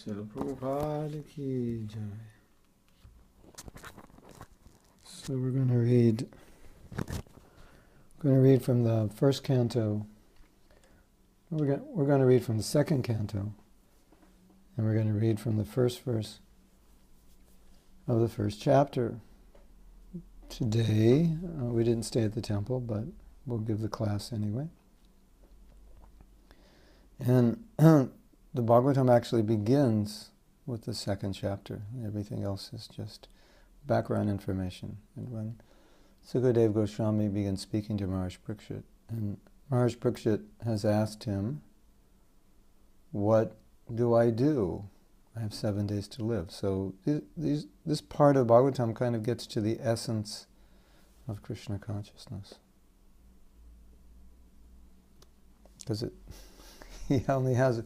Srila Prabhupada ki jai. So we're going to read from the first canto. We're going to read from the second canto, and we're going to read from the first verse of the first chapter. Today, we didn't stay at the temple, but we'll give the class anyway. And the Bhagavatam actually begins with the second chapter. Everything else is just background information. And when Sukadeva Goswami begins speaking to Maharaj Parikshit, and Maharaj Parikshit has asked him, "What do I do? I have 7 days to live." So this part of Bhagavatam kind of gets to the essence of Krishna consciousness. Because he only has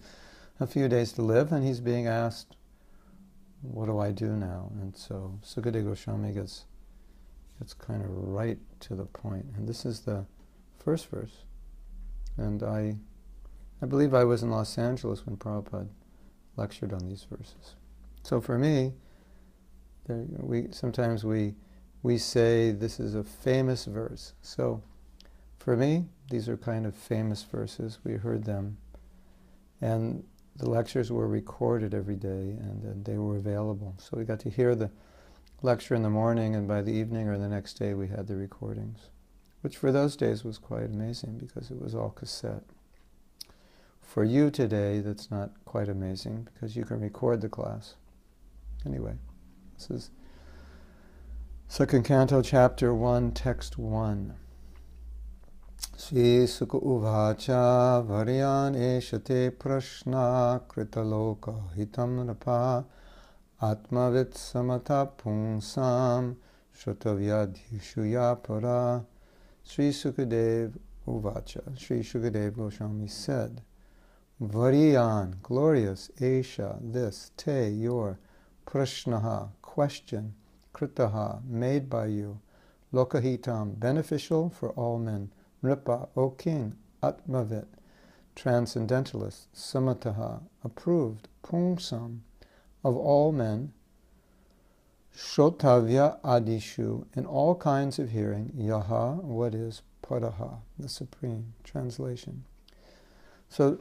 a few days to live, and he's being asked, what do I do now? And so Sukadeva Goswami gets kind of right to the point. And this is the first verse. And I believe I was in Los Angeles when Prabhupada lectured on these verses. So for me, sometimes we say this is a famous verse. So for me, these are kind of famous verses. We heard them. And the lectures were recorded every day, and they were available. So we got to hear the lecture in the morning, and by the evening or the next day we had the recordings, which for those days was quite amazing because it was all cassette. For you today, that's not quite amazing because you can record the class. Anyway, this is second canto, chapter 1, text 1. Sri Sukha Uvacha Varyan Eshate Prashna Kritaloka Hitam Rapa Atmavit Samata Pungsam Shrotavyadhishuya Para. Sri Sukadev Uvacha, Sri Sukadev Goswami said, Varyan, glorious, Esha, this, te, your, Prashnaha, question, Kritaha, made by you, Lokahitam, beneficial for all men, Nripa, O king, Atmavit, transcendentalist, Samataha, approved, Pungsam, of all men, Shrotavya Adishu, in all kinds of hearing, Yaha, what is, Padaha, the supreme, translation. So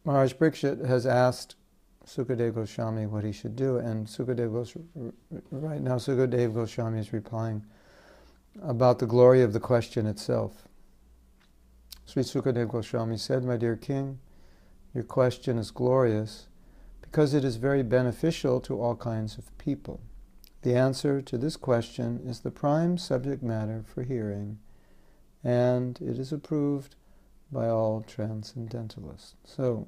Maharaj Parikshit has asked Sukadeva Goswami what he should do, and right now Sukadeva Goswami is replying about the glory of the question itself. Sri Sukadeva Goswami said, my dear king, your question is glorious because it is very beneficial to all kinds of people. The answer to this question is the prime subject matter for hearing, and it is approved by all transcendentalists. So,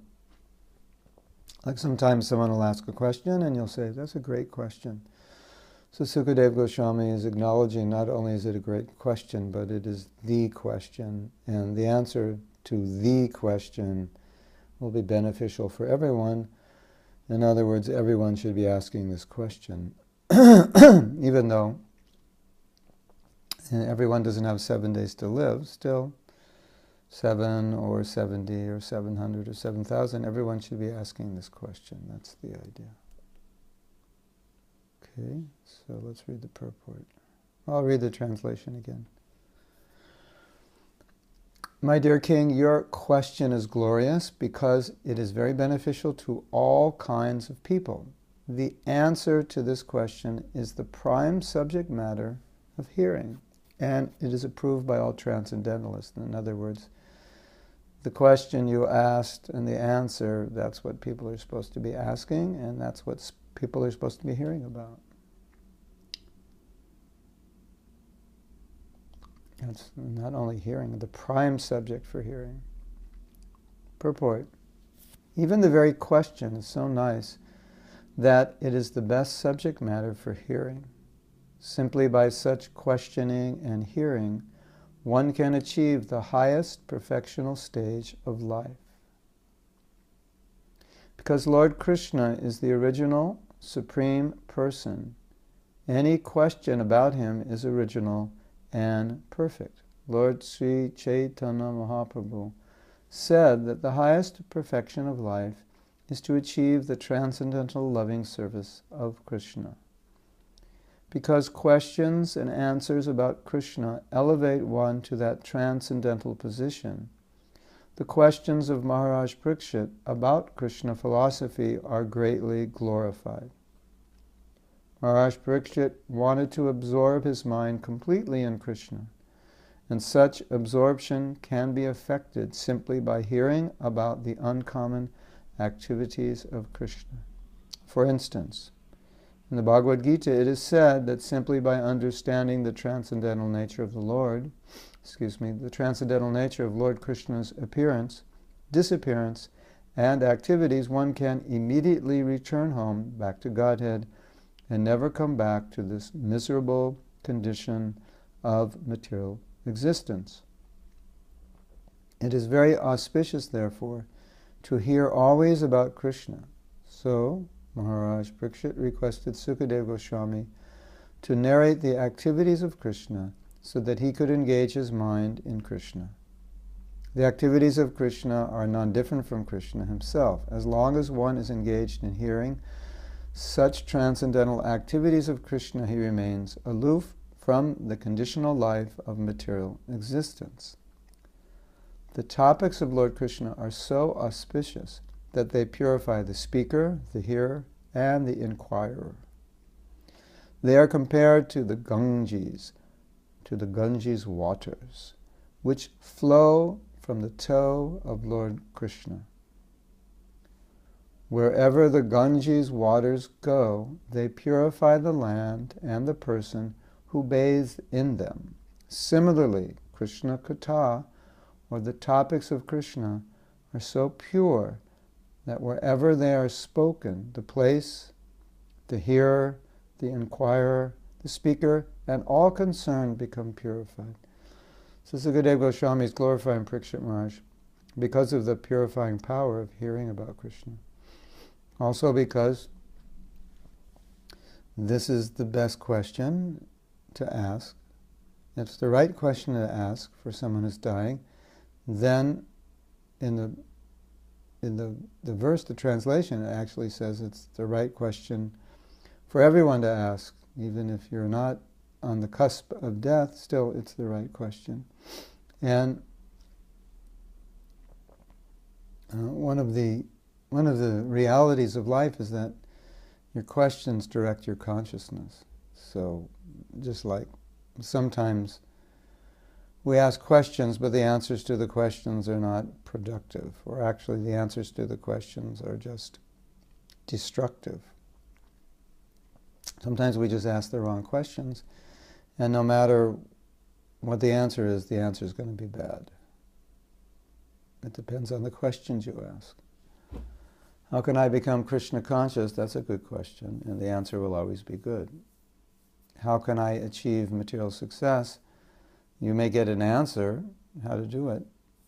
like sometimes someone will ask a question and you'll say, that's a great question. So Sukadeva Goswami is acknowledging not only is it a great question, but it is the question, and the answer to the question will be beneficial for everyone. In other words, everyone should be asking this question, even though everyone doesn't have 7 days to live, still 7 or 70 or 700 or 7,000, everyone should be asking this question. That's the idea. Okay, so let's read the purport. I'll read the translation again. My dear king, your question is glorious because it is very beneficial to all kinds of people. The answer to this question is the prime subject matter of hearing, and it is approved by all transcendentalists. In other words, the question you asked and the answer, that's what people are supposed to be asking, and that's what people are supposed to be hearing about. It's not only hearing, the prime subject for hearing. Purport. Even the very question is so nice that it is the best subject matter for hearing. Simply by such questioning and hearing, one can achieve the highest perfectional stage of life. Because Lord Krishna is the original, supreme person, any question about him is original and perfect. Lord Sri Chaitanya Mahaprabhu said that the highest perfection of life is to achieve the transcendental loving service of Krishna. Because questions and answers about Krishna elevate one to that transcendental position, the questions of Maharaj Parikshit about Krishna philosophy are greatly glorified. Maharaj Parikshit wanted to absorb his mind completely in Krishna, and such absorption can be effected simply by hearing about the uncommon activities of Krishna. For instance, in the Bhagavad Gita it is said that simply by understanding the transcendental nature of the transcendental nature of Lord Krishna's appearance, disappearance, and activities, one can immediately return home, back to Godhead, and never come back to this miserable condition of material existence. It is very auspicious, therefore, to hear always about Krishna. So, Maharaj Parikshit requested Sukadeva Goswami to narrate the activities of Krishna so that he could engage his mind in Krishna. The activities of Krishna are non-different from Krishna himself. As long as one is engaged in hearing such transcendental activities of Krishna, he remains aloof from the conditional life of material existence. The topics of Lord Krishna are so auspicious that they purify the speaker, the hearer, and the inquirer. They are compared to the Ganges waters, which flow from the toe of Lord Krishna. Wherever the Ganges waters go, they purify the land and the person who bathes in them. Similarly, Krishna Katha, or the topics of Krishna, are so pure that wherever they are spoken, the place, the hearer, the inquirer, the speaker, and all concerned become purified. So Sukadeva Goswami is glorifying Parikshit Maharaj because of the purifying power of hearing about Krishna. Also because this is the best question to ask. It's the right question to ask for someone who's dying. Then in the verse, the translation, it actually says it's the right question for everyone to ask. Even if you're not on the cusp of death, still it's the right question. And one of the realities of life is that your questions direct your consciousness. So just like sometimes we ask questions, but the answers to the questions are not productive, or actually the answers to the questions are just destructive. Sometimes we just ask the wrong questions, and no matter what the answer is going to be bad. It depends on the questions you ask. How can I become Krishna conscious? That's a good question, and the answer will always be good. How can I achieve material success? You may get an answer how to do it.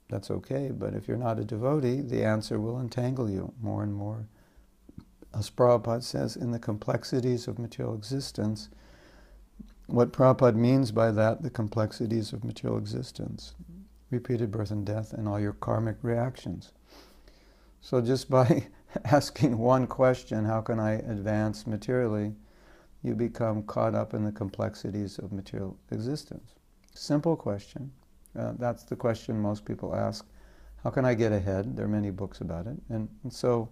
That's okay, but if you're not a devotee, the answer will entangle you more and more. As Prabhupada says, in the complexities of material existence, what Prabhupada means by that, the complexities of material existence, repeated birth and death, and all your karmic reactions. So just by asking one question, how can I advance materially, you become caught up in the complexities of material existence. Simple question. That's the question most people ask. How can I get ahead? There are many books about it. And so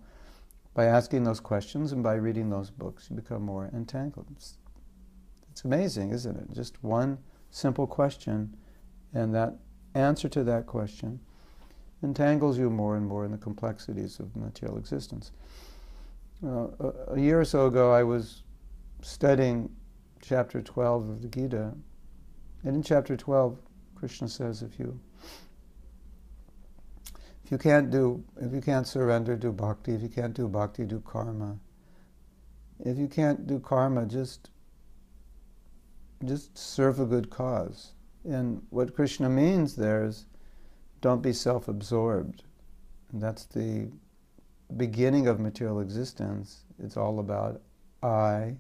by asking those questions and by reading those books, you become more entangled. It's amazing, isn't it? Just one simple question, and that answer to that question entangles you more and more in the complexities of material existence. A year or so ago, I was studying chapter 12 of the Gita, and in chapter 12, Krishna says, if you can't surrender, do bhakti. If you can't do bhakti, do karma. If you can't do karma, just serve a good cause. And what Krishna means there is, don't be self-absorbed. And that's the beginning of material existence. It's all about I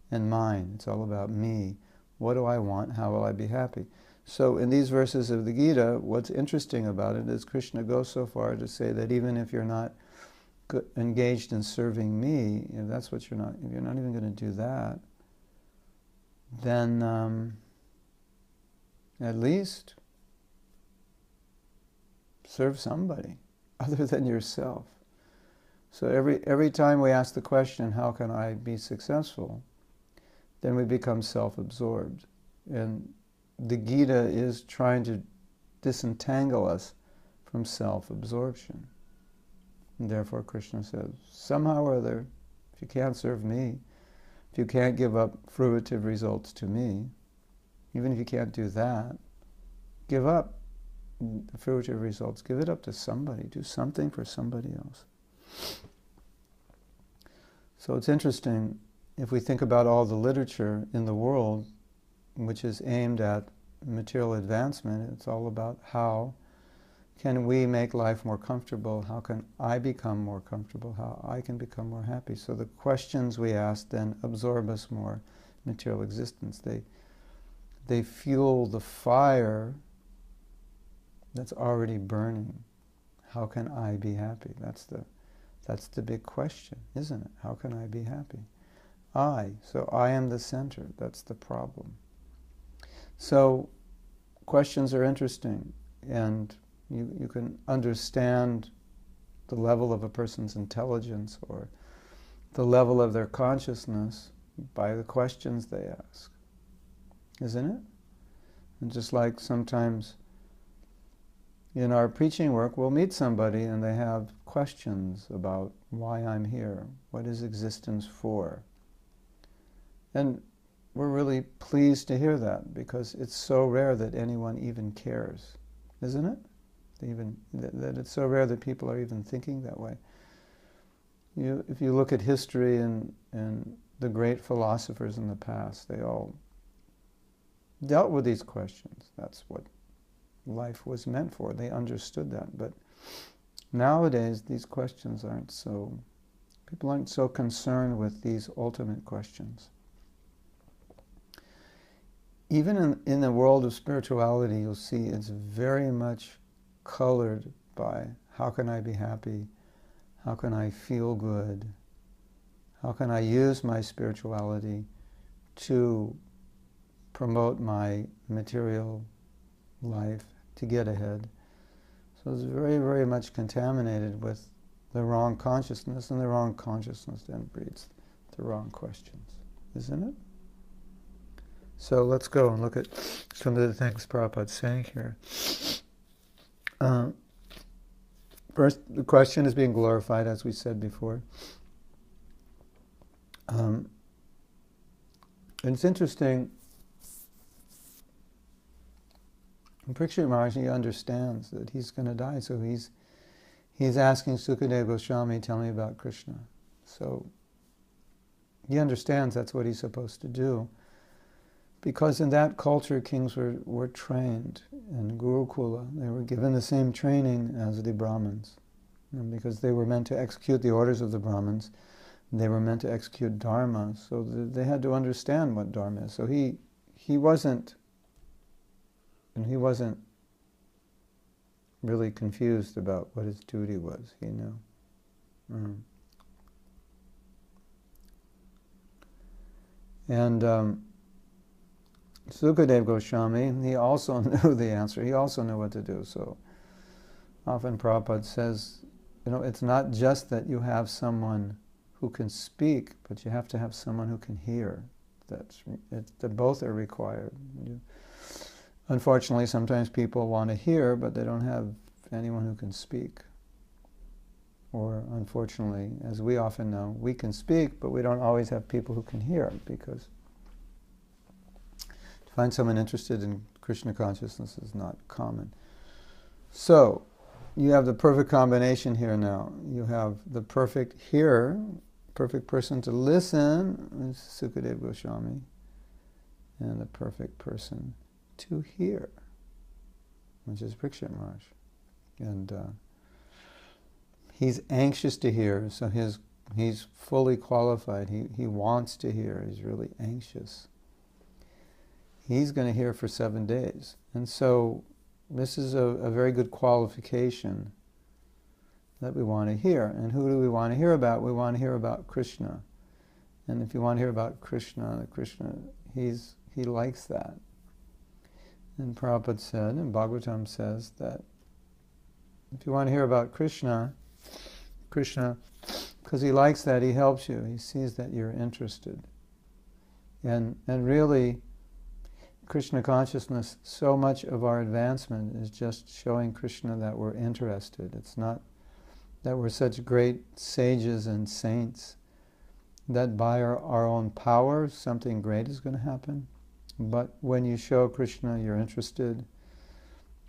and mine. It's all about me. What do I want? How will I be happy? So in these verses of the Gita, what's interesting about it is Krishna goes so far to say that even if you're not engaged in serving me, if that's what you're not, if you're not even going to do that, then at least serve somebody other than yourself. So every time we ask the question, how can I be successful, then we become self-absorbed. And the Gita is trying to disentangle us from self-absorption. And therefore Krishna says, somehow or other, if you can't serve me, if you can't give up fruitive results to me, even if you can't do that, give up the fruitive results, give it up to somebody, do something for somebody else. So it's interesting, if we think about all the literature in the world which is aimed at material advancement, it's all about how can we make life more comfortable, how can I become more comfortable, how I can become more happy. So the questions we ask then absorb us more material existence. They fuel the fire that's already burning. How can I be happy? That's the big question, isn't it? How can I be happy? So I am the center. That's the problem. So questions are interesting, and you can understand the level of a person's intelligence or the level of their consciousness by the questions they ask, isn't it? And just like sometimes in our preaching work, we'll meet somebody and they have questions about why I'm here, what is existence for? And we're really pleased to hear that, because it's so rare that anyone even cares, isn't it? That it's so rare that people are even thinking that way. If you look at history and the great philosophers in the past, they all dealt with these questions. That's what life was meant for. They understood that. But nowadays, these questions people aren't so concerned with these ultimate questions. Even in the world of spirituality, you'll see it's very much colored by how can I be happy, how can I feel good, how can I use my spirituality to promote my material life, to get ahead. So it's very, very much contaminated with the wrong consciousness, and the wrong consciousness then breeds the wrong questions, isn't it? So let's go and look at some of the things Prabhupada's saying here. First, the question is being glorified, as we said before. And it's interesting, Parikshit Maharaj, he understands that he's going to die, so he's asking Sukadeva Goswami, tell me about Krishna. So he understands that's what he's supposed to do, because in that culture kings were trained in Gurukula. They were given the same training as the Brahmins, and because they were meant to execute the orders of the Brahmins, they were meant to execute Dharma, so they had to understand what Dharma is. So he wasn't really confused about what his duty was. He knew. And Sukadeva Goswami, he also knew the answer. He also knew what to do. So often Prabhupada says, it's not just that you have someone who can speak, but you have to have someone who can hear. That both are required. Unfortunately, sometimes people want to hear, but they don't have anyone who can speak. Or unfortunately, as we often know, we can speak, but we don't always have people who can hear, because to find someone interested in Krishna consciousness is not common. So, you have the perfect combination here now. You have the perfect hearer, perfect person to listen, Sukadeva Goswami, and the perfect person to hear, which is Parikshit Maharaj. And he's anxious to hear, so he's fully qualified. He wants to hear. He's really anxious. He's going to hear for 7 days. And so this is a very good qualification that we want to hear. And who do we want to hear about? We want to hear about Krishna. And if you want to hear about Krishna, he likes that. And Prabhupada said, and Bhagavatam says that if you want to hear about Krishna, because he likes that, he helps you. He sees that you're interested. And really, Krishna consciousness, so much of our advancement is just showing Krishna that we're interested. It's not that we're such great sages and saints, that by our own power something great is going to happen. But when you show Krishna you're interested,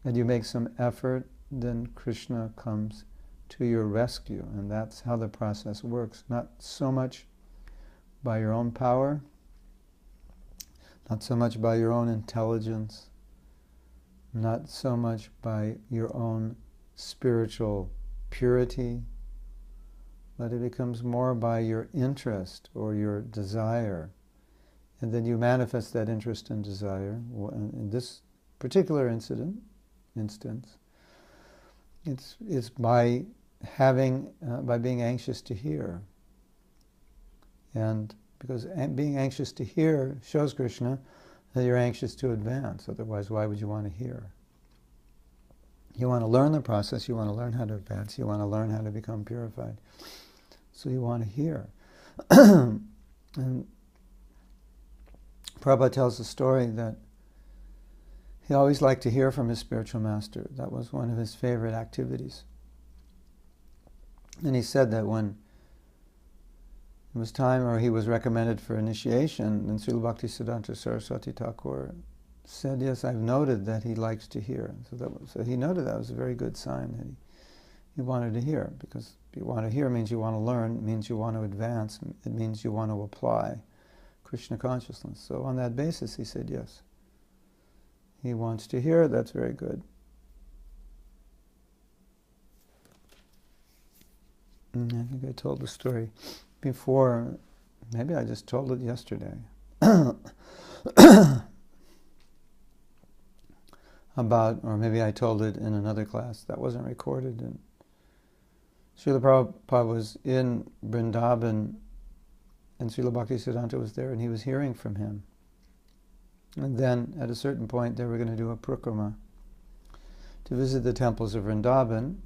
and you make some effort, then Krishna comes to your rescue. And that's how the process works. Not so much by your own power, not so much by your own intelligence, not so much by your own spiritual purity, but it becomes more by your interest or your desire. And then you manifest that interest and desire. In this particular instance, it's by being anxious to hear. And because being anxious to hear shows Krishna that you're anxious to advance. Otherwise, why would you want to hear? You want to learn the process, you want to learn how to advance, you want to learn how to become purified. So you want to hear. And Prabhupada tells the story that he always liked to hear from his spiritual master. That was one of his favorite activities. And he said that when it was time, or he was recommended for initiation, and Srila Bhaktisiddhanta Saraswati Thakur said, yes, I've noted that he likes to hear. So he noted that was a very good sign that he wanted to hear, because if you want to hear means you want to learn, it means you want to advance, it means you want to apply Krishna consciousness. So on that basis he said yes. He wants to hear, that's very good. And I think I told the story before, maybe I just told it yesterday, about, or maybe I told it in another class that wasn't recorded. And Srila Prabhupada was in Vrindavan, and Srila Bhaktisiddhanta was there, and he was hearing from him. And then, at a certain point, they were going to do a parikrama to visit the temples of Vrindavan,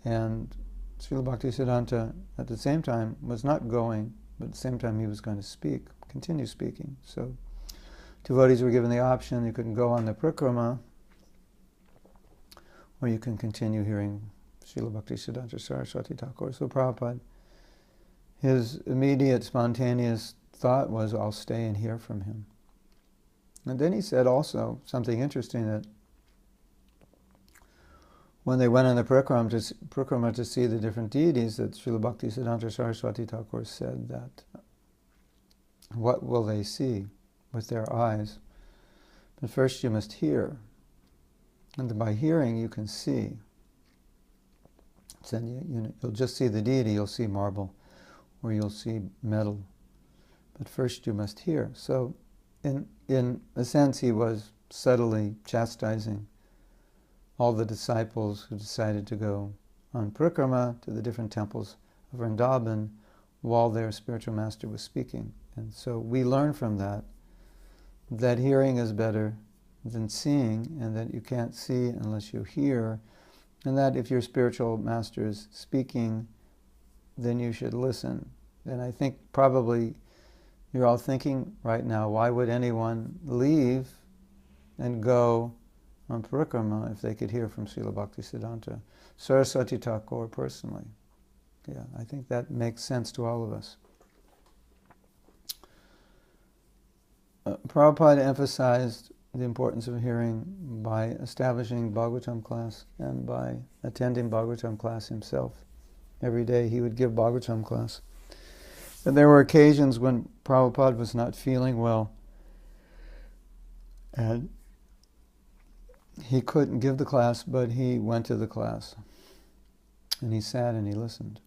and Srila Bhaktisiddhanta, at the same time, was not going, but at the same time he was going to continue speaking. So, devotees were given the option, you can go on the parikrama, or you can continue hearing Srila Bhaktisiddhanta Saraswati Thakur. So Prabhupada, his immediate spontaneous thought was, I'll stay and hear from him. And then he said also something interesting, that when they went on the parikrama to see the different deities, that Srila Bhaktisiddhanta Saraswati Thakur said that, what will they see with their eyes? But first you must hear. And by hearing you can see. So you'll just see the deity, you'll see marble, or you'll see metal. But first you must hear. So in a sense he was subtly chastising all the disciples who decided to go on parikrama to the different temples of Vrindavan while their spiritual master was speaking. And so we learn from that hearing is better than seeing, and that you can't see unless you hear, and that if your spiritual master is speaking, then you should listen. And I think probably you're all thinking right now, why would anyone leave and go on parikrama if they could hear from Srila Bhaktisiddhanta Saraswati Thakur personally? Yeah, I think that makes sense to all of us. Prabhupada emphasized the importance of hearing by establishing Bhagavatam class and by attending Bhagavatam class himself. Every day he would give Bhagavatam class. And there were occasions when Prabhupada was not feeling well, and he couldn't give the class, but he went to the class. And he sat and he listened.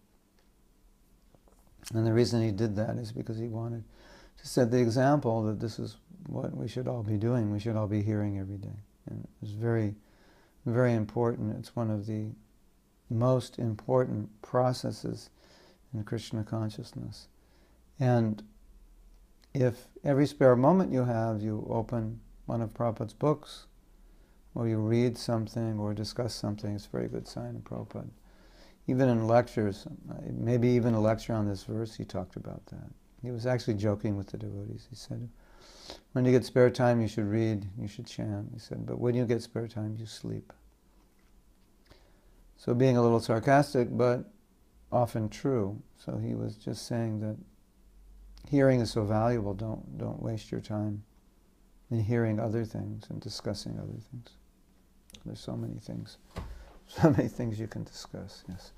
And the reason he did that is because he wanted to set the example that this is what we should all be doing. We should all be hearing every day. And it's very, very important. It's one of the most important processes in Krishna consciousness. And if every spare moment you have, you open one of Prabhupada's books, or you read something or discuss something, it's a very good sign of Prabhupada. Even in lectures, maybe even a lecture on this verse, he talked about that. He was actually joking with the devotees. He said, when you get spare time, you should read, you should chant. He said, but when you get spare time, you sleep. So being a little sarcastic, but often true. So he was just saying that hearing is so valuable, don't waste your time in hearing other things and discussing other things. There's so many things you can discuss, yes,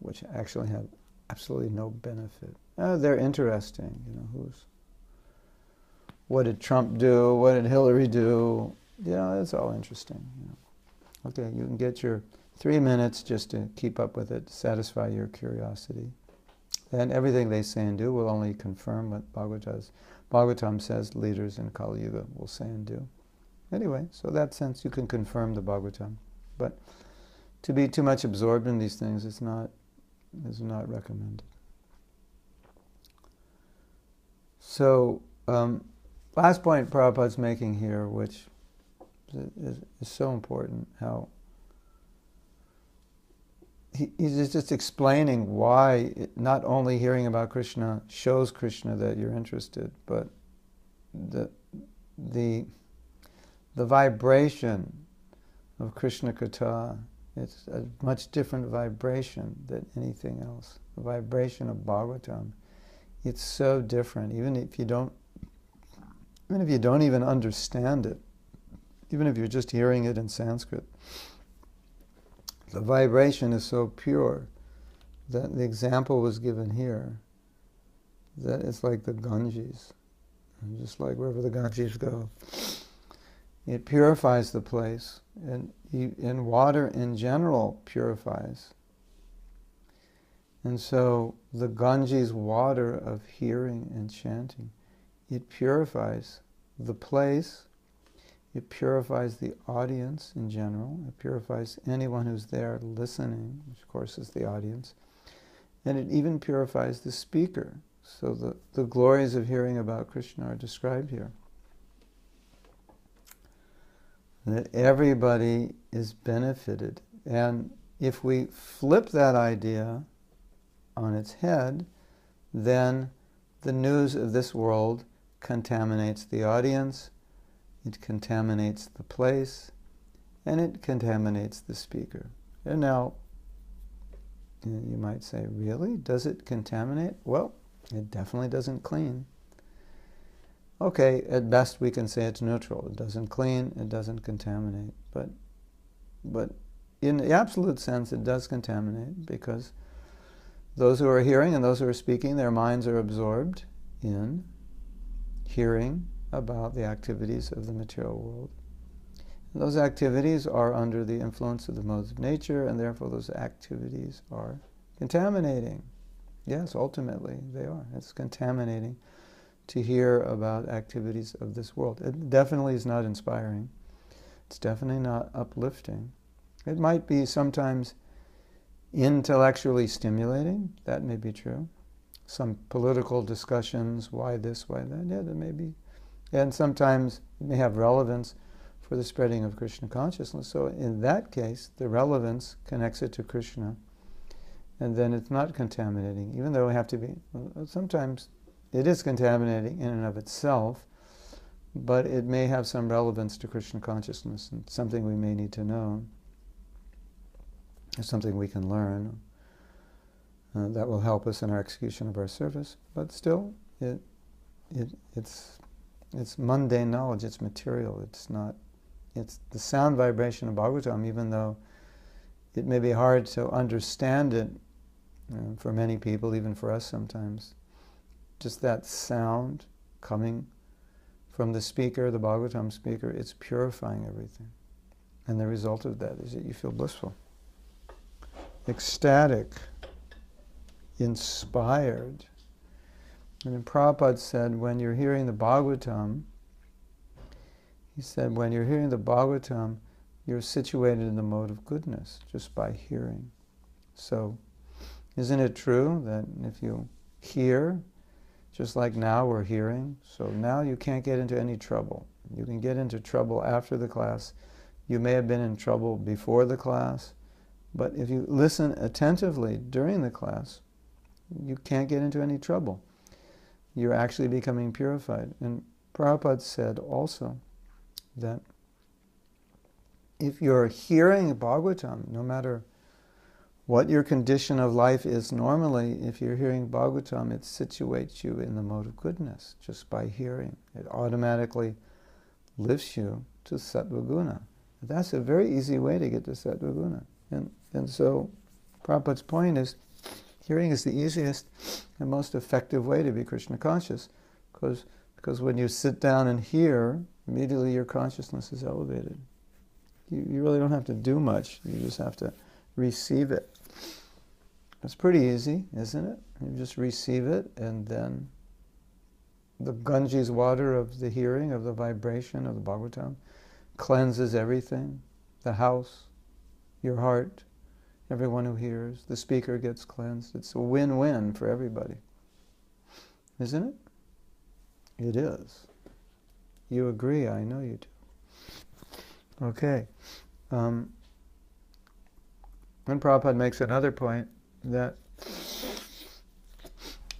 which actually have absolutely no benefit. They're interesting, what did Trump do? What did Hillary do? It's all interesting. Okay, you can get your 3 minutes just to keep up with it, satisfy your curiosity. And everything they say and do will only confirm what Bhagavatam says leaders in Kali Yuga will say and do. Anyway, so in that sense you can confirm the Bhagavatam. But to be too much absorbed in these things is not recommended. So, last point Prabhupada's making here, which is so important, how he's just explaining why not only hearing about Krishna shows Krishna that you're interested, but the vibration of Krishna Katha, it's a much different vibration than anything else. The vibration of Bhagavatam, it's so different. Even if you don't even understand it, even if you're just hearing it in Sanskrit, the vibration is so pure that the example was given here, that it's like the Ganges. And just like wherever the Ganges go, it purifies the place, and water in general purifies. And so the Ganges water of hearing and chanting, it purifies the place, it purifies the audience in general, it purifies anyone who's there listening, which of course is the audience, and it even purifies the speaker. So the glories of hearing about Krishna are described here. That everybody is benefited. And if we flip that idea on its head, then the news of this world contaminates the audience, it contaminates the place, and it contaminates the speaker. And now, you might say, really? Does it contaminate? Well, it definitely doesn't clean. Okay, at best we can say it's neutral. It doesn't clean, it doesn't contaminate. But in the absolute sense, it does contaminate, because those who are hearing and those who are speaking, their minds are absorbed in hearing about the activities of the material world. And those activities are under the influence of the modes of nature, and therefore those activities are contaminating. Yes, ultimately they are. It's contaminating to hear about activities of this world. It definitely is not inspiring. It's definitely not uplifting. It might be sometimes intellectually stimulating. That may be true. Some political discussions, why this, why that, yeah, that may be. And sometimes it may have relevance for the spreading of Krishna consciousness. So in that case, the relevance connects it to Krishna, and then it's not contaminating, even though we have to be, sometimes it is contaminating in and of itself, but it may have some relevance to Krishna consciousness, and something we may need to know, or something we can learn that will help us in our execution of our service. But still, it's mundane knowledge, it's material, it's the sound vibration of Bhagavatam, even though it may be hard to understand it for many people, even for us sometimes. Just that sound coming from the speaker, the Bhagavatam speaker, it's purifying everything. And the result of that is that you feel blissful, ecstatic, inspired. And Prabhupada said, when you're hearing the Bhagavatam, he said, when you're hearing the Bhagavatam, you're situated in the mode of goodness just by hearing. So, isn't it true that if you hear, just like now we're hearing, so now you can't get into any trouble. You can get into trouble after the class. You may have been in trouble before the class, but if you listen attentively during the class, you can't get into any trouble. You're actually becoming purified. And Prabhupada said also that if you're hearing Bhagavatam, no matter what your condition of life is normally, if you're hearing Bhagavatam, it situates you in the mode of goodness just by hearing. It automatically lifts you to Sattva Guna. That's a very easy way to get to Sattva Guna. And so Prabhupada's point is, hearing is the easiest and most effective way to be Krishna conscious, because when you sit down and hear, immediately your consciousness is elevated. You really don't have to do much. You just have to receive it. It's pretty easy, isn't it? You just receive it, and then the Ganges water of the hearing, of the vibration of the Bhagavatam, cleanses everything. The house, your heart, everyone who hears, the speaker gets cleansed. It's a win-win for everybody. Isn't it? It is. You agree, I know you do. Okay. And Prabhupada makes another point that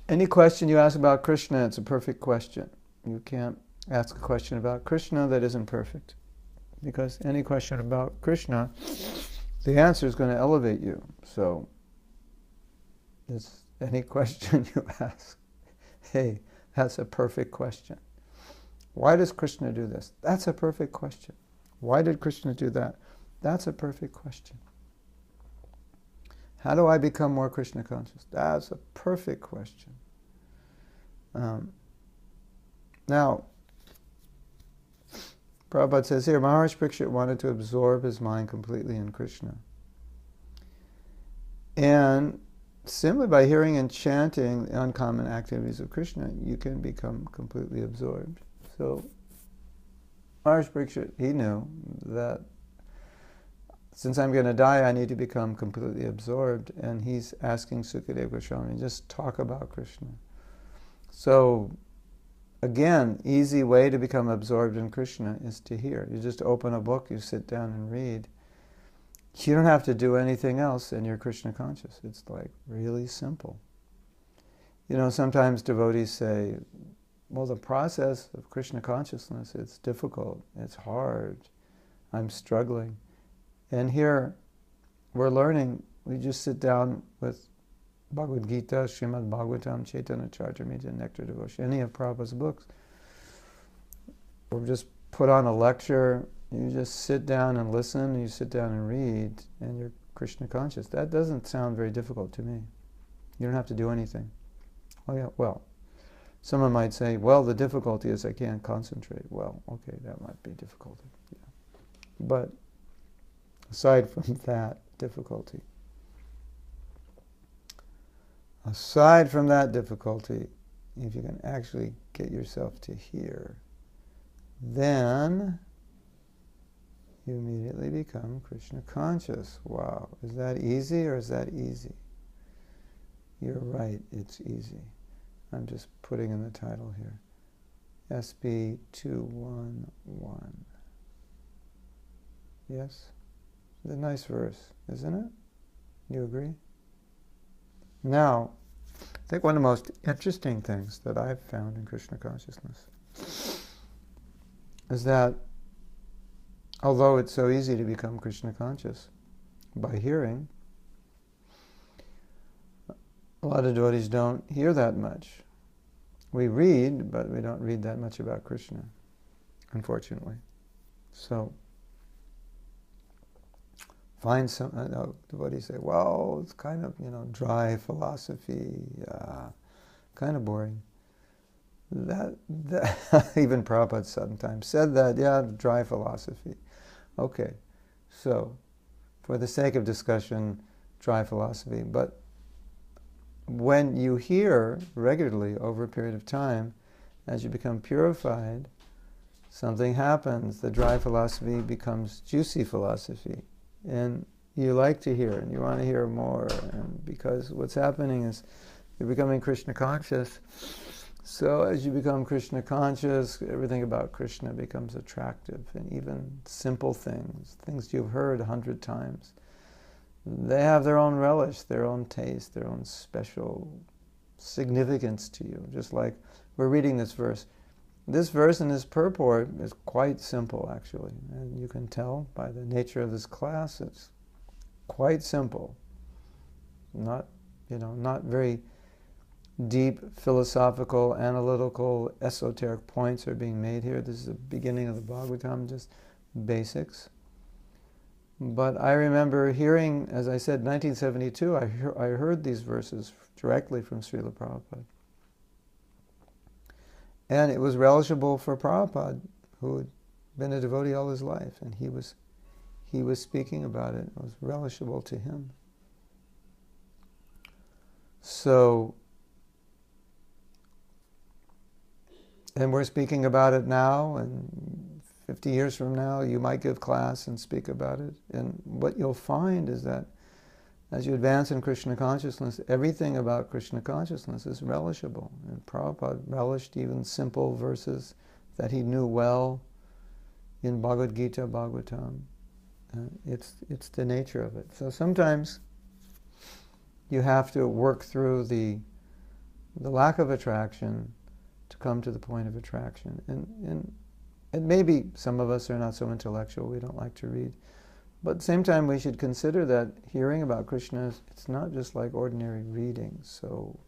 any question you ask about Krishna, it's a perfect question. You can't ask a question about Krishna that isn't perfect. Because any question about Krishna, the answer is going to elevate you. So, it's any question you ask, hey, that's a perfect question. Why does Krishna do this? That's a perfect question. Why did Krishna do that? That's a perfect question. How do I become more Krishna conscious? That's a perfect question. Now, Prabhupada says here, Maharaj Parikshit wanted to absorb his mind completely in Krishna. And simply by hearing and chanting the uncommon activities of Krishna, you can become completely absorbed. So, Maharaj Parikshit, he knew that since I'm going to die, I need to become completely absorbed. And he's asking Sukadeva Goswami, just talk about Krishna. So, again, easy way to become absorbed in Krishna is to hear. You just open a book, you sit down and read. You don't have to do anything else and you're Krishna conscious. It's like really simple. You know, sometimes devotees say, well, the process of Krishna consciousness, it's difficult, it's hard, I'm struggling. And here, we're learning, we just sit down with Bhagavad Gita, Srimad Bhagavatam, Chaitanya Charitamrita, Nectar Devotion, any of Prabhupada's books. Or just put on a lecture, you just sit down and listen, you sit down and read, and you're Krishna conscious. That doesn't sound very difficult to me. You don't have to do anything. Oh yeah, well, someone might say, well, the difficulty is I can't concentrate. Well, okay, that might be difficulty. Yeah. But aside from that difficulty, if you can actually get yourself to hear, then you immediately become Krishna conscious. Wow, is that easy or is that easy? You're right, it's easy. I'm just putting in the title here. SB 211. Yes? It's a nice verse, isn't it? You agree? Now, I think one of the most interesting things that I've found in Krishna consciousness is that although it's so easy to become Krishna conscious by hearing, a lot of devotees don't hear that much. We read, but we don't read that much about Krishna, unfortunately. So, find some, devotees say, well, it's kind of, dry philosophy, kind of boring. That even Prabhupada sometimes said that, yeah, dry philosophy. Okay, so, for the sake of discussion, dry philosophy, but when you hear regularly over a period of time, as you become purified, something happens, the dry philosophy becomes juicy philosophy. And you like to hear, and you want to hear more. And because what's happening is you're becoming Krishna conscious. So as you become Krishna conscious, everything about Krishna becomes attractive. And even simple things, things you've heard 100 times, they have their own relish, their own taste, their own special significance to you. Just like we're reading this verse. This verse and this purport is quite simple, actually. And you can tell by the nature of this class, it's quite simple. Not very deep philosophical, analytical, esoteric points are being made here. This is the beginning of the Bhagavatam, just basics. But I remember hearing, as I said, 1972, I heard these verses directly from Srila Prabhupada. And it was relishable for Prabhupada, who had been a devotee all his life, and he was speaking about it. It was relishable to him. So, and we're speaking about it now, and 50 years from now, you might give class and speak about it. And what you'll find is that as you advance in Krishna consciousness, everything about Krishna consciousness is relishable. And Prabhupada relished even simple verses that he knew well in Bhagavad Gita, Bhagavatam. It's the nature of it. So sometimes you have to work through the lack of attraction to come to the point of attraction. And maybe some of us are not so intellectual, we don't like to read. But at the same time, we should consider that hearing about Krishna, it's not just like ordinary reading. So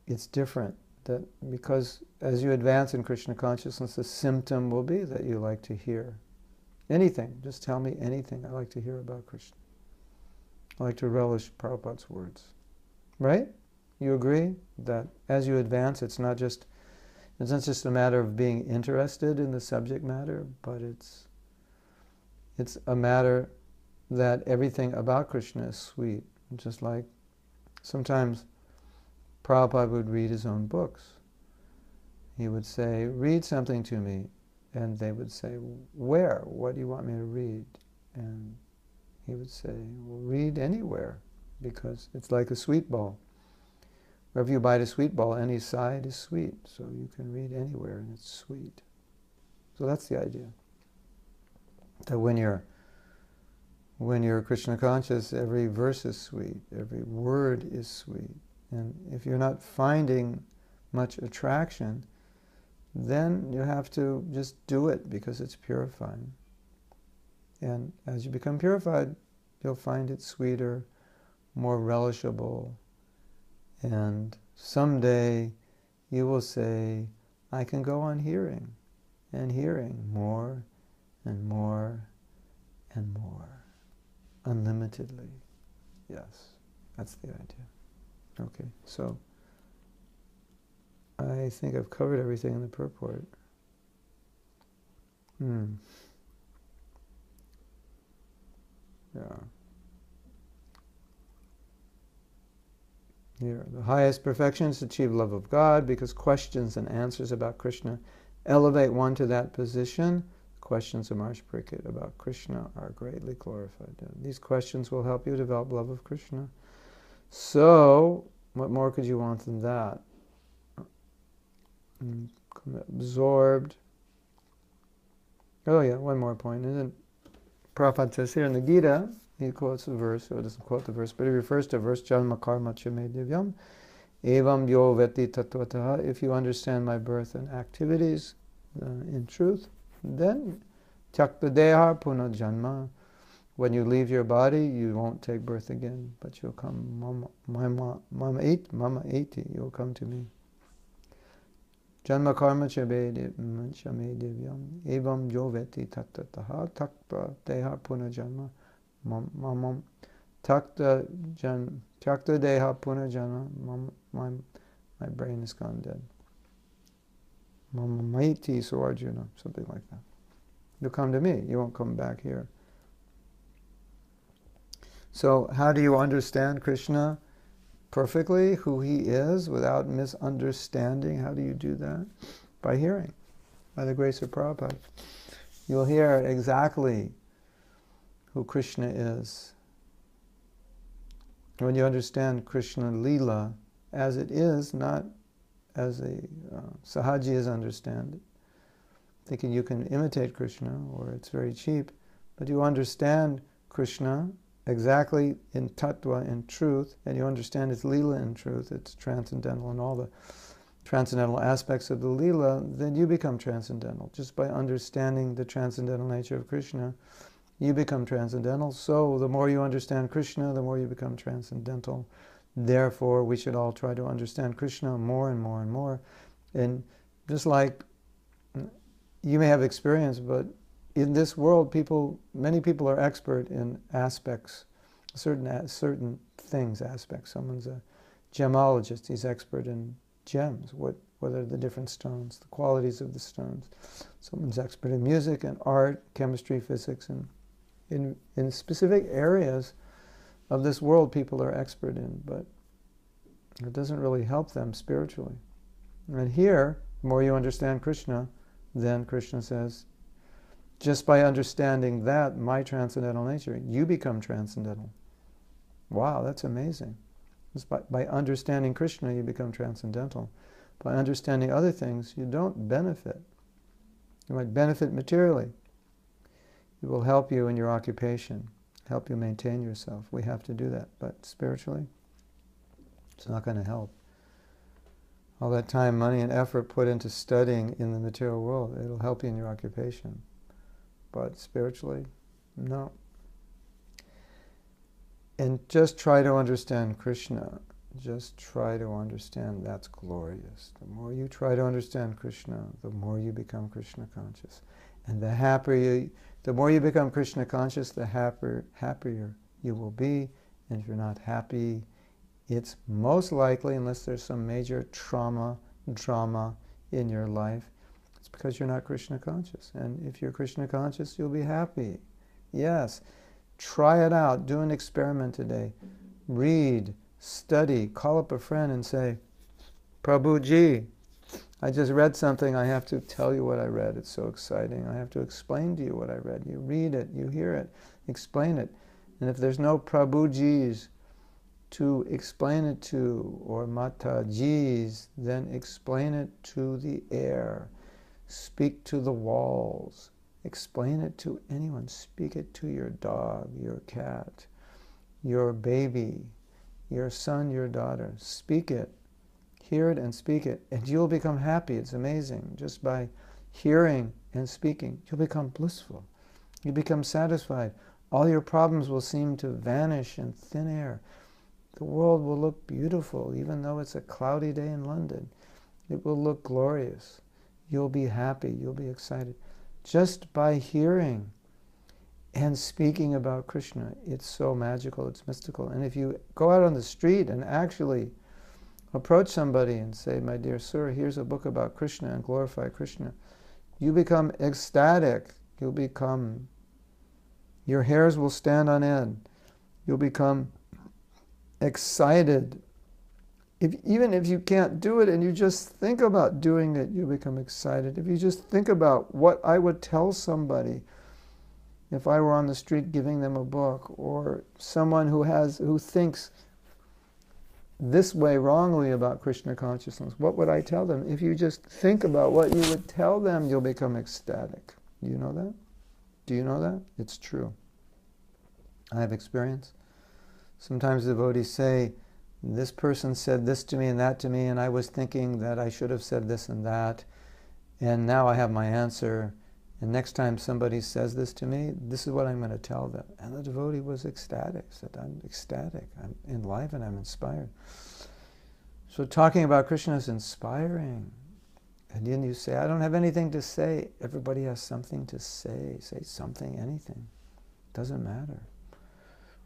it's different. That because as you advance in Krishna consciousness, the symptom will be that you like to hear anything. Just tell me anything. I like to hear about Krishna. I like to relish Prabhupada's words. Right? You agree that as you advance, it's not just a matter of being interested in the subject matter, but it's a matter that everything about Krishna is sweet. Just like sometimes Prabhupada would read his own books. He would say, read something to me. And they would say, where? What do you want me to read? And he would say, well, read anywhere, because it's like a sweet ball. Wherever you bite a sweet ball, any side is sweet. So you can read anywhere and it's sweet. So that's the idea. That when you're Krishna conscious, every verse is sweet, every word is sweet. And if you're not finding much attraction, then you have to just do it because it's purifying. And as you become purified, you'll find it sweeter, more relishable, and someday you will say, I can go on hearing and hearing more and more and more, unlimitedly. Yes, that's the idea. Okay, so I think I've covered everything in the purport. Yeah. Here, the highest perfections achieve love of God because questions and answers about Krishna elevate one to that position. Questions of Maharaj Parikshit about Krishna are greatly glorified. These questions will help you develop love of Krishna. So, what more could you want than that? Absorbed. Oh yeah, one more point. Isn't Prabhupada says here in the Gita, he quotes a verse, or doesn't quote the verse, but he refers to a verse, Janma karma cha me divyam, evam yo veti tattvataha. If you understand my birth and activities in truth, then tyakta deha puna janma. When you leave your body, you won't take birth again, but you'll come mama eti, you'll come to me. Janma karma cha me divyam, evam yo veti tattvataha, tyakta deha puna janma. Mamam takta deha punarjana. My brain is gone dead. Mama maiti so Arjuna, something like that. You'll come to me, you won't come back here. So how do you understand Krishna perfectly, who he is, without misunderstanding? How do you do that? By hearing by the grace of Prabhupada, you'll hear exactly who Krishna is. When you understand Krishna Leela as it is, not as a Sahajiyas understand it, thinking you can imitate Krishna or it's very cheap, but you understand Krishna exactly in tattva, in truth, and you understand its Leela in truth, it's transcendental and all the transcendental aspects of the Leela, then you become transcendental. Just by understanding the transcendental nature of Krishna, you become transcendental. So the more you understand Krishna, the more you become transcendental. Therefore, we should all try to understand Krishna more and more and more. And just like you may have experience, but in this world, many people are expert in aspects, certain things, aspects. Someone's a gemologist, he's expert in gems, what are the different stones, the qualities of the stones. Someone's expert in music and art, chemistry, physics, and in specific areas of this world people are expert in, but it doesn't really help them spiritually. And here, the more you understand Krishna, then Krishna says, just by understanding that, my transcendental nature, you become transcendental. Wow, that's amazing. Just by understanding Krishna, you become transcendental. By understanding other things, you don't benefit. You might benefit materially. It will help you in your occupation, help you maintain yourself. We have to do that. But spiritually, it's not going to help. All that time, money, and effort put into studying in the material world, it'll help you in your occupation. But spiritually, no. And just try to understand Krishna. Just try to understand that's glorious. The more you try to understand Krishna, the more you become Krishna conscious. And the more you become Krishna conscious, the happier you will be. And if you're not happy, it's most likely, unless there's some major drama in your life, it's because you're not Krishna conscious. And if you're Krishna conscious, you'll be happy. Yes. Try it out. Do an experiment today. Read, study, call up a friend and say, Prabhuji, I just read something. I have to tell you what I read. It's so exciting. I have to explain to you what I read. You read it, you hear it, explain it. And if there's no Prabhujis to explain it to, or Matajis, then explain it to the air. Speak to the walls. Explain it to anyone. Speak it to your dog, your cat, your baby, your son, your daughter. Speak it. Hear it and speak it. And you'll become happy. It's amazing. Just by hearing and speaking, you'll become blissful. You become satisfied. All your problems will seem to vanish in thin air. The world will look beautiful, even though it's a cloudy day in London. It will look glorious. You'll be happy. You'll be excited. Just by hearing and speaking about Krishna, it's so magical, it's mystical. And if you go out on the street and actually approach somebody and say, my dear sir, here's a book about Krishna, and glorify Krishna, you become ecstatic. You'll become, your hairs will stand on end. You'll become excited. Even if you can't do it and you just think about doing it, you become excited. If you just think about what I would tell somebody if I were on the street giving them a book, or someone who thinks this way wrongly about Krishna consciousness, what would I tell them? If you just think about what you would tell them, you'll become ecstatic. Do you know that? Do you know that? It's true. I have experience. Sometimes devotees say, this person said this to me and that to me, and I was thinking that I should have said this and that, and now I have my answer, and next time somebody says this to me, this is what I'm going to tell them. And the devotee was ecstatic, said, I'm ecstatic, I'm enlivened, I'm inspired. So talking about Krishna is inspiring. And then you say, I don't have anything to say. Everybody has something to say. Say something, anything. Doesn't matter.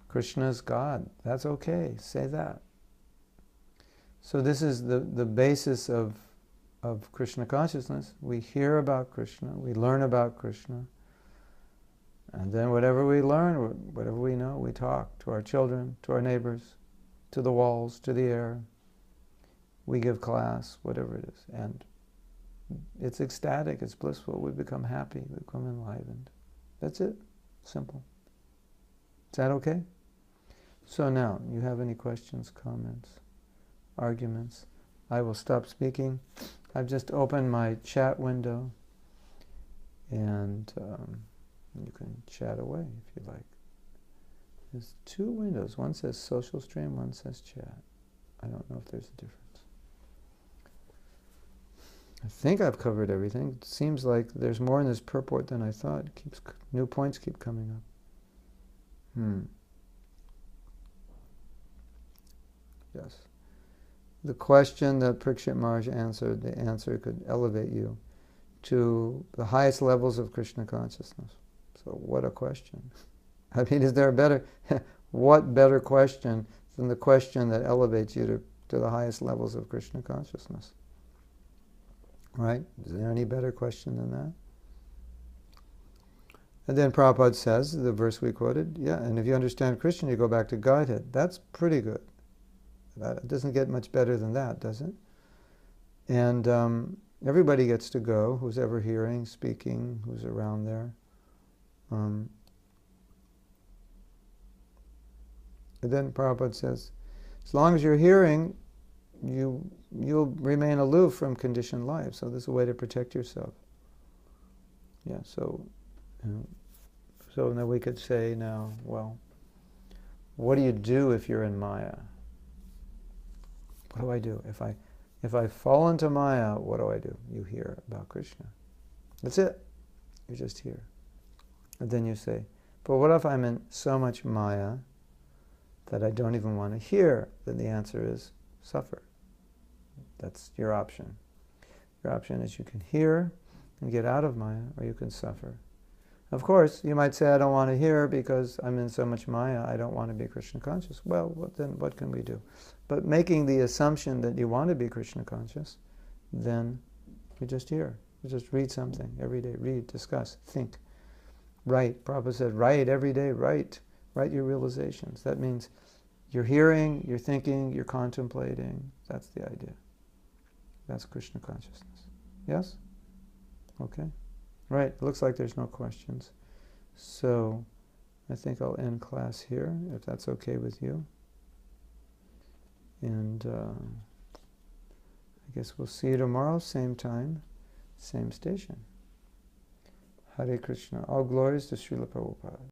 Krishna is God. That's okay. Say that. So this is the basis of Krishna consciousness. We hear about Krishna, we learn about Krishna, and then whatever we learn, whatever we know, we talk to our children, to our neighbors, to the walls, to the air. We give class, whatever it is. And It's ecstatic, it's blissful. We become happy, we become enlivened. That's it. Simple. Is that okay? So now, you have any questions, comments, arguments? I will stop speaking. I've just opened my chat window, and you can chat away if you like. There's two windows. One says social stream, one says chat. I don't know if there's a difference. I think I've covered everything. It seems like there's more in this purport than I thought. New points keep coming up. Yes. The question that Parikshit Maharaj answered, the answer could elevate you to the highest levels of Krishna consciousness. So what a question. I mean, is there a better, what better question than the question that elevates you to the highest levels of Krishna consciousness? Right? Is there any better question than that? And then Prabhupada says, the verse we quoted, yeah, and if you understand Krishna, you go back to Godhead. That's pretty good. It doesn't get much better than that, does it? And everybody gets to go, who's ever hearing, speaking, who's around there. And then Prabhupada says, as long as you're hearing, you'll remain aloof from conditioned life. So there's a way to protect yourself. Yeah, so then we could say now, well, what do you do if you're in Maya? What do I do? If I fall into Maya, what do I do? You hear about Krishna. That's it. You just hear. And then you say, but what if I'm in so much Maya that I don't even want to hear? Then the answer is suffer. That's your option. Your option is you can hear and get out of Maya, or you can suffer. Of course, you might say, I don't want to hear because I'm in so much Maya, I don't want to be Krishna conscious. Well, then what can we do? But making the assumption that you want to be Krishna conscious, then you just hear. You just read something every day. Read, discuss, think, write. Prabhupada said, write every day, write. Write your realizations. That means you're hearing, you're thinking, you're contemplating. That's the idea. That's Krishna consciousness. Yes? Okay. Right. It looks like there's no questions. So I think I'll end class here, if that's okay with you. And I guess we'll see you tomorrow, same time, same station. Hare Krishna. All glories to Srila Prabhupada.